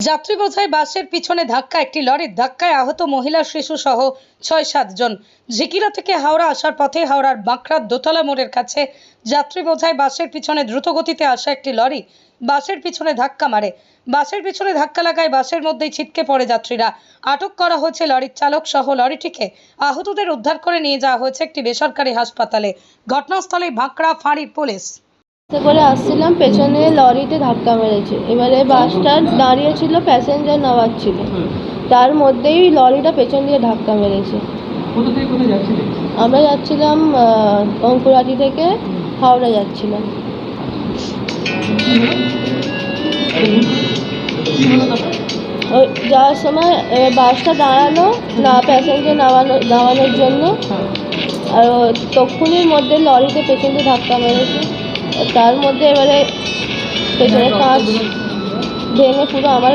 যাত্রী বোঝাই বাসের পিছনে ধাক্কা, একটি লরির ধাক্কায় আহত মহিলা, শিশু সহ ৬-৭ জন। ঝিকিরা থেকে হাওড়া আসার পথে হাওড়ার বাঁকড়ার দোতলা মোড়ের কাছে যাত্রী বোঝাই বাসের পিছনে দ্রুত গতিতে আসা একটি লরি বাসের পিছনে ধাক্কা মারে। বাসের পিছনে ধাক্কা লাগায় বাসের মধ্যেই ছিটকে পড়ে যাত্রীরা। আটক করা হয়েছে লরির চালক সহ লরিটিকে। আহতদের উদ্ধার করে নিয়ে যাওয়া হয়েছে একটি বেসরকারি হাসপাতালে। ঘটনাস্থলে বাঁকড়া ফাঁড়ির পুলিশ। করে আসছিলাম, পেছনে লরিতে ধাক্কা মেরেছে। এবারে বাসটা দাঁড়িয়ে ছিল, প্যাসেঞ্জার নামাচ্ছিল, তার মধ্যেই লরিটা পেছন দিয়ে ধাক্কা মেরেছে। কোথা থেকে কোথায় যাচ্ছিলেন? আমরা যাচ্ছিলাম অঙ্কুরাটি থেকে হাওড়া যাচ্ছিলাম। ওই যাওয়ার সময় বাসটা দাঁড়ালো না, প্যাসেঞ্জার নামানোর জন্য, আর তখনই মধ্যে লরিতে পেছন দিয়ে ধাক্কা মেরেছে। তার মধ্যে এবারে পেছনে কাঁচ ভেঙে পুরো আমার